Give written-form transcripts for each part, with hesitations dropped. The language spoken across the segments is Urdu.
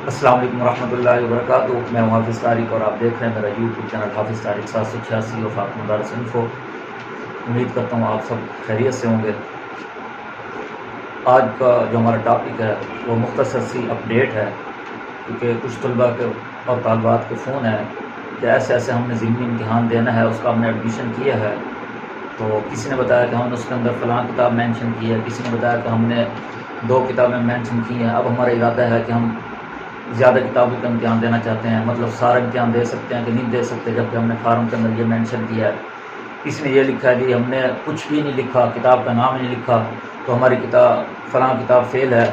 السلام علیکم ورحمۃ اللہ وبرکاتہ. میں ہوں حافظ طارق اور آپ دیکھ رہے ہیں میرا یوٹیوب چینل حافظ طارق 786 اور فاطمہ مدارس انفو. امید کرتا ہوں آپ سب خیریت سے ہوں گے. آج کا جو ہمارا ٹاپک ہے وہ مختصر سی اپڈیٹ ہے، کیونکہ کچھ طلباء کے اور طالبات کے فون ہیں کہ ایسے ہم نے ضمنی امتحان دینا ہے، اس کا ہم نے ایڈمیشن کیا ہے. تو کسی نے بتایا کہ ہم نے اس کے اندر فلاں کتاب مینشن کی ہے، کسی نے بتایا کہ ہم نے 2 کتابیں مینشن کی ہیں. اب ہمارا ارادہ ہے کہ ہم زیادہ کتابوں کا امتحان دینا چاہتے ہیں، مطلب سارا امتحان دے سکتے ہیں کہ نہیں دے سکتے، جبکہ ہم نے فارم کے اندر یہ مینشن کیا ہے. کسی نے یہ لکھا ہے کہ ہم نے کچھ بھی نہیں لکھا، کتاب کا نام نہیں لکھا، تو ہماری کتاب فلاں کتاب فیل ہے،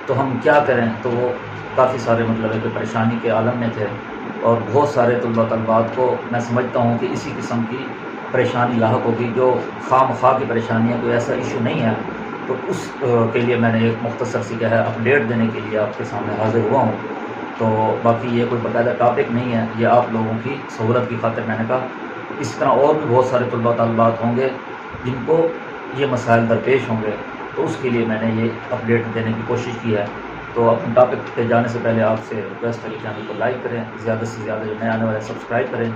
تو ہم کیا کریں. تو وہ کافی سارے مطلب ہے کہ پریشانی کے عالم میں تھے، اور بہت سارے طلبات کو میں سمجھتا ہوں کہ اسی قسم کی پریشانی لاحق ہوگی. جو خواہ مخواہ کی پریشانی ہے، کوئی ایسا ایشو نہیں ہے. تو اس کے لیے میں نے ایک مختصر سی کیا ہے اپڈیٹ دینے کے لیے آپ کے سامنے حاضر ہوا ہوں. تو باقی یہ کوئی باقاعدہ ٹاپک نہیں ہے، یہ آپ لوگوں کی سہولت کی خاطر میں نے کہا. اس طرح اور بھی بہت سارے طالبات ہوں گے جن کو یہ مسائل درپیش ہوں گے، تو اس کے لیے میں نے یہ اپڈیٹ دینے کی کوشش کی ہے. تو اپنے ٹاپک پہ جانے سے پہلے آپ سے ریکویسٹ ہے کہ چینل کو لائک کریں، زیادہ سے زیادہ جو نئے آنے والے سبسکرائب کریں،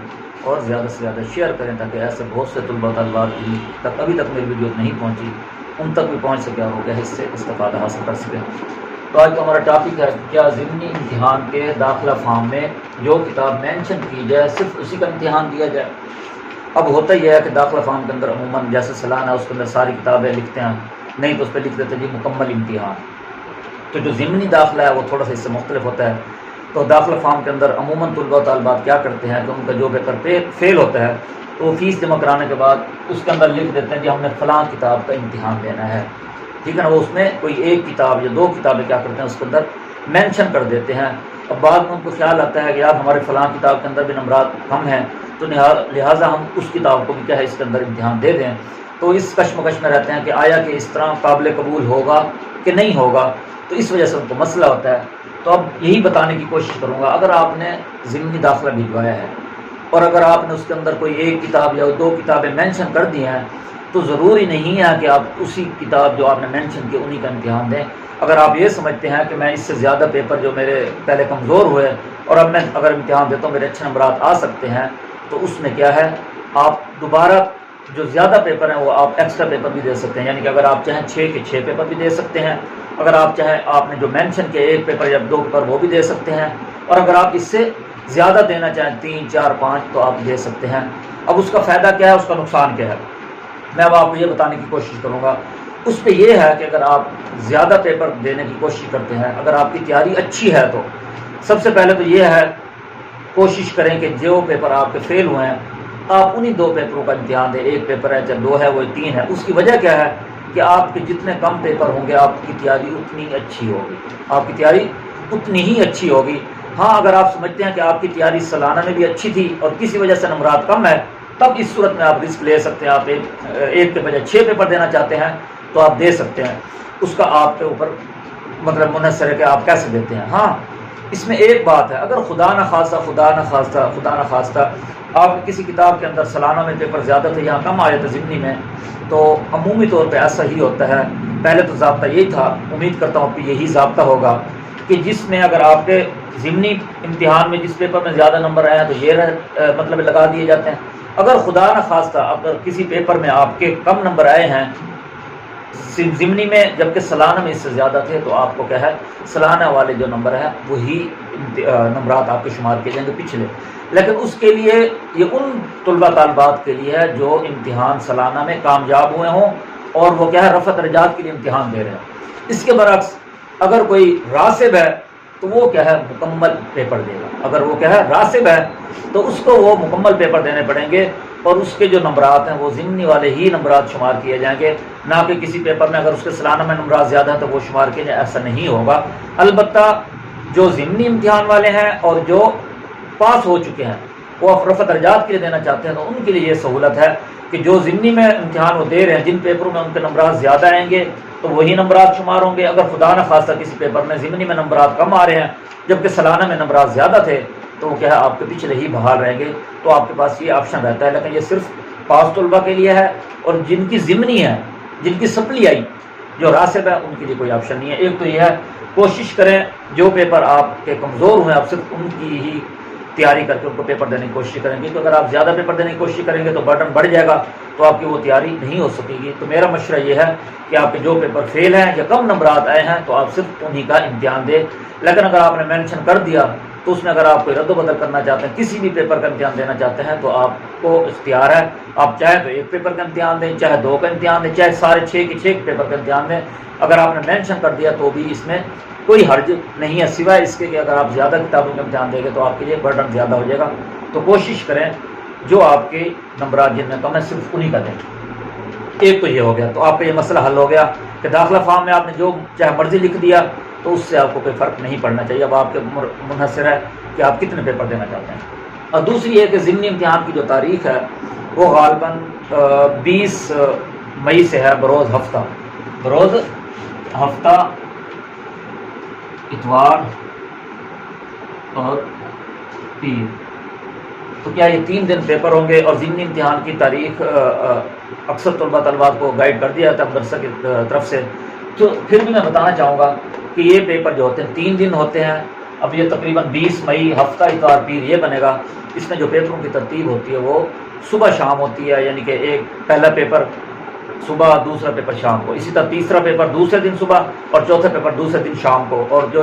اور زیادہ سے زیادہ شیئر کریں، تاکہ ایسے بہت سے طالبات جن تک ابھی تک میری ویڈیو نہیں پہنچی ان تک بھی پہنچ سکے اور وہ کیا اس سے استفادہ حاصل کر سکیں. تو آج کا ہمارا ٹاپک ہے کیا ضمنی امتحان کے داخلہ فارم میں جو کتاب مینشن کی جائے صرف اسی کا امتحان دیا جائے. اب ہوتا یہ ہے کہ داخلہ فارم کے اندر عموماً جیسے سالانہ اس کے اندر ساری کتابیں لکھتے ہیں، نہیں تو اس پہ لکھ دیتے جی مکمل امتحان. تو جو ضمنی داخلہ ہے وہ تھوڑا سا اس سے مختلف ہوتا ہے. تو داخلہ فارم کے اندر عموماً طالبات کیا کرتے ہیں کہ ان کا جو پیپر فیل ہوتا ہے تو وہ فیس جمع کرانے کے بعد اس کے اندر لکھ دیتے ہیں کہ ہم نے فلاں کتاب کا امتحان دینا ہے. ٹھیک ہے نا، وہ اس میں کوئی 1 کتاب یا 2 کتابیں کیا کرتے ہیں اس کے اندر مینشن کر دیتے ہیں. اب بعد میں ان کو خیال آتا ہے کہ یار ہمارے فلاں کتاب کے اندر بھی نمبرات کم ہیں، تو لہٰذا ہم اس کتاب کو بھی کیا ہے اس کے اندر امتحان دے دیں. تو اس کشمکش میں رہتے ہیں کہ آیا کہ اس طرح قابل قبول ہوگا کہ نہیں ہوگا. تو اس وجہ سے ان کو مسئلہ ہوتا ہے. تو اب یہی بتانے کی کوشش کروں گا، اگر آپ نے ضمنی داخلہ بھجوایا ہے اور اگر آپ نے اس کے اندر کوئی 1 کتاب یا 2 کتابیں مینشن کر دی ہیں، تو ضروری نہیں ہے کہ آپ اسی کتاب جو آپ نے مینشن کی انہی کا امتحان دیں. اگر آپ یہ سمجھتے ہیں کہ میں اس سے زیادہ پیپر جو میرے پہلے کمزور ہوئے اور اب میں اگر امتحان دیتا ہوں میرے اچھے نمبرات آ سکتے ہیں، تو اس میں کیا ہے آپ دوبارہ جو زیادہ پیپر ہیں وہ آپ ایکسٹرا پیپر بھی دے سکتے ہیں. یعنی کہ اگر آپ چاہیں 6 کے 6 پیپر بھی دے سکتے ہیں، اگر آپ چاہیں آپ نے جو مینشن کیا 1 پیپر یا 2 پیپر وہ بھی دے سکتے ہیں، اور اگر آپ اس سے زیادہ دینا چاہیں 3 4 5 تو آپ دے سکتے ہیں. اب اس کا فائدہ کیا ہے، اس کا نقصان کیا ہے، میں اب آپ کو یہ بتانے کی کوشش کروں گا. اس پہ یہ ہے کہ اگر آپ زیادہ پیپر دینے کی کوشش کرتے ہیں، اگر آپ کی تیاری اچھی ہے، تو سب سے پہلے تو یہ ہے کوشش کریں کہ جو پیپر آپ کے فیل ہوئے ہیں آپ انہی 2 پیپروں کا امتحان دیں. 1 پیپر ہے چاہے 2 ہے وہ 3 ہے. اس کی وجہ کیا ہے کہ آپ کے جتنے کم پیپر ہوں گے آپ کی تیاری اتنی اچھی ہوگی، آپ کی تیاری اتنی ہی اچھی ہوگی. ہاں اگر آپ سمجھتے ہیں کہ آپ کی تیاری سالانہ میں بھی اچھی تھی اور کسی وجہ سے نمبرات کم ہے، تب اس صورت میں آپ رسک لے سکتے ہیں. آپ 1 کے بجائے 6 پیپر دینا چاہتے ہیں تو آپ دے سکتے ہیں. اس کا آپ کے اوپر مطلب منحصر ہے کہ آپ کیسے دیتے ہیں. ہاں اس میں ایک بات ہے، اگر خدا نخواستہ آپ کسی کتاب کے اندر سالانہ میں پیپر زیادہ تھے، یہاں کم آئے تھے ضمنی میں، تو عمومی طور پہ ایسا ہی ہوتا ہے. پہلے تو ضابطہ یہی تھا، امید کرتا ہوں کہ یہی ضابطہ ہوگا کہ جس میں اگر آپ کے ضمنی امتحان میں جس پیپر میں زیادہ نمبر آئے ہیں تو یہ مطلب لگا دیے جاتے ہیں. اگر خدا نخواستہ اگر کسی پیپر میں آپ کے کم نمبر آئے ہیں ضمنی میں جبکہ سالانہ میں اس سے زیادہ تھے، تو آپ کو کیا ہے سالانہ والے جو نمبر ہیں وہی نمبرات آپ کے شمار کیے جائیں گے پچھلے. لیکن اس کے لیے یہ ان طالبات کے لیے ہے جو امتحان سالانہ میں کامیاب ہوئے ہوں اور وہ کیا ہے رفع درجات کے لیے امتحان دے رہے ہیں. اس کے برعکس اگر کوئی راسب ہے تو وہ کیا ہے مکمل پیپر دے گا. اگر وہ کیا ہے راسب ہے تو اس کو وہ مکمل پیپر دینے پڑیں گے، اور اس کے جو نمبرات ہیں وہ ضمنی والے ہی نمبرات شمار کیے جائیں گے، نہ کہ کسی پیپر میں اگر اس کے سالانہ میں نمبرات زیادہ ہیں تو وہ شمار کیے جائیں. ایسا نہیں ہوگا. البتہ جو ضمنی امتحان والے ہیں اور جو پاس ہو چکے ہیں وہ رفع درجات کے لیے دینا چاہتے ہیں، تو ان کے لیے یہ سہولت ہے کہ جو ضمنی میں امتحان وہ دے رہے ہیں جن پیپروں میں ان کے نمبرات زیادہ آئیں گے تو وہی نمبرات شمار ہوں گے. اگر خدا نخواستہ کسی پیپر میں ضمنی میں نمبرات کم آ رہے ہیں جبکہ سالانہ میں نمبرات زیادہ تھے، تو وہ کیا ہے آپ کے پچھلے ہی بحال رہیں گے. تو آپ کے پاس یہ آپشن رہتا ہے. لیکن یہ صرف پاس طلبہ کے لیے ہے، اور جن کی ضمنی ہے، جن کی سپلی آئی جو راسب ہے ان کے لیے کوئی آپشن نہیں ہے۔ ایک تو یہ ہے کوشش کریں جو پیپر آپ کے کمزور ہوئے آپ صرف ان کی ہی تیاری کر کے ان کو پیپر دینے کی کوشش کریں گے، تو اگر آپ زیادہ پیپر دینے کی کوشش کریں گے تو برڈن بڑھ جائے گا، تو آپ کی وہ تیاری نہیں ہو سکے گی۔ تو میرا مشورہ یہ ہے کہ آپ کے جو پیپر فیل ہیں یا کم نمبرات آئے ہیں تو آپ صرف انہی کا امتحان دیں، لیکن اگر آپ نے مینشن کر دیا تو اس میں اگر آپ کوئی رد و بدل کرنا چاہتے ہیں، کسی بھی پیپر کا امتحان دینا چاہتے ہیں تو آپ کو اختیار ہے، آپ چاہے تو ایک پیپر کا امتحان دیں، چاہے 2 کا امتحان دیں، چاہے سارے 6 کے 6 پیپر کا امتحان دیں۔ اگر آپ نے مینشن کر دیا تو بھی اس میں کوئی حرج نہیں ہے، سوائے اس کے کہ اگر آپ زیادہ کتابوں کا امتحان دیں گے تو آپ کے لیے برڈن زیادہ ہو جائے گا۔ تو کوشش کریں جو آپ کے نمبرات جن میں کم ہے صرف انہی کا دیں۔ ایک تو یہ ہو گیا، تو آپ کا یہ مسئلہ حل ہو گیا کہ داخلہ فارم میں آپ نے جو چاہے مرضی لکھ دیا تو اس سے آپ کو کوئی فرق نہیں پڑنا چاہیے، اب آپ کے منحصر ہے کہ آپ کتنے پیپر دینا چاہتے ہیں۔ اور دوسری یہ کہ ضمنی امتحان کی جو تاریخ ہے وہ غالباً 20 مئی سے ہے، بروز ہفتہ اتوار اور پیر۔ تو کیا یہ 3 دن پیپر ہوں گے؟ اور ضمنی امتحان کی تاریخ اکثر طلباء کو گائیڈ کر دیا جاتا ہے مدرسہ کی طرف سے، تو پھر بھی میں بتانا چاہوں گا کہ یہ پیپر جو ہوتے ہیں 3 دن ہوتے ہیں۔ اب یہ تقریباً 20 مئی ہفتہ اتوار پیر یہ بنے گا۔ اس میں جو پیپروں کی ترتیب ہوتی ہے وہ صبح شام ہوتی ہے، یعنی کہ ایک پہلا پیپر صبح، دوسرا پیپر شام کو، اسی طرح تیسرا پیپر دوسرے دن صبح اور چوتھا پیپر دوسرے دن شام کو، اور جو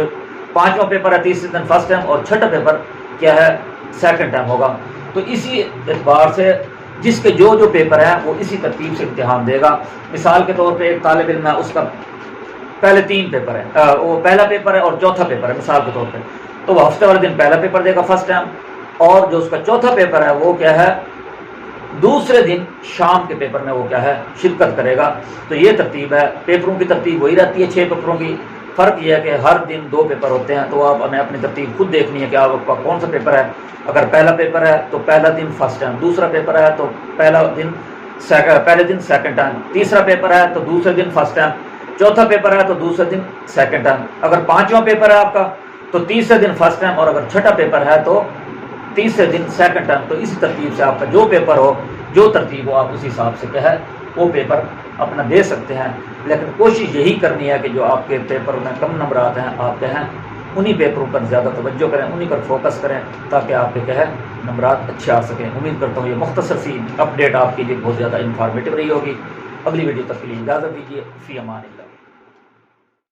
5واں پیپر ہے تیسرے دن فرسٹ ٹائم، اور چھٹا پیپر کیا ہے سیکنڈ ٹائم ہوگا۔ تو اسی اعتبار سے جس کے جو پیپر ہے وہ اسی ترتیب سے امتحان دے گا۔ مثال کے طور پہ ایک طالب علم ہے، اس کا پہلے 3 پیپر ہے، وہ پہلا پیپر ہے اور چوتھا پیپر ہے مثال کے طور پہ، تو وہ ہفتے والے دن پہلا پیپر دے گا فرسٹ ٹائم، اور جو اس کا چوتھا پیپر ہے وہ کیا ہے دوسرے دن شام کے پیپر میں وہ کیا ہے شرکت کرے گا۔ تو یہ ترتیب ہے، پیپروں کی ترتیب وہی رہتی ہے 6 پیپروں کی، فرق یہ ہے کہ ہر دن 2 پیپر ہوتے ہیں، تو آپ ہمیں اپنی ترتیب خود دیکھنی ہے کہ آپ کا کون سا پیپر ہے۔ اگر پہلا پیپر ہے تو پہلا دن فرسٹ ٹائم، دوسرا پیپر ہے تو پہلے دن سیکنڈ ٹائم، تیسرا پیپر ہے تو دوسرے دن فرسٹ ٹائم، چوتھا پیپر ہے تو دوسرے دن سیکنڈ ٹائم، اگر 5واں پیپر ہے آپ کا تو تیسرے دن فرسٹ ٹائم، اور اگر چھٹا پیپر ہے تو تیسرے دن سیکنڈ ٹائم۔ تو اسی ترتیب سے آپ کا جو پیپر ہو، جو ترتیب ہو، آپ اسی حساب سے کیا ہے وہ پیپر اپنا دے سکتے ہیں۔ لیکن کوشش یہی کرنی ہے کہ جو آپ کے پیپر میں کم نمبرات ہیں آپ کیا ہیں انہی پیپروں پر زیادہ توجہ کریں، انہی پر فوکس کریں تاکہ آپ کے کیا ہے نمبرات اچھے آ سکیں۔ امید کرتا ہوں یہ مختصر سی اپ ڈیٹ آپ کے لیے بہت زیادہ انفارمیٹیو رہی ہوگی۔ اگلی ویڈیو تک کے لیے اجازت دیجیے، فی امان اللہ۔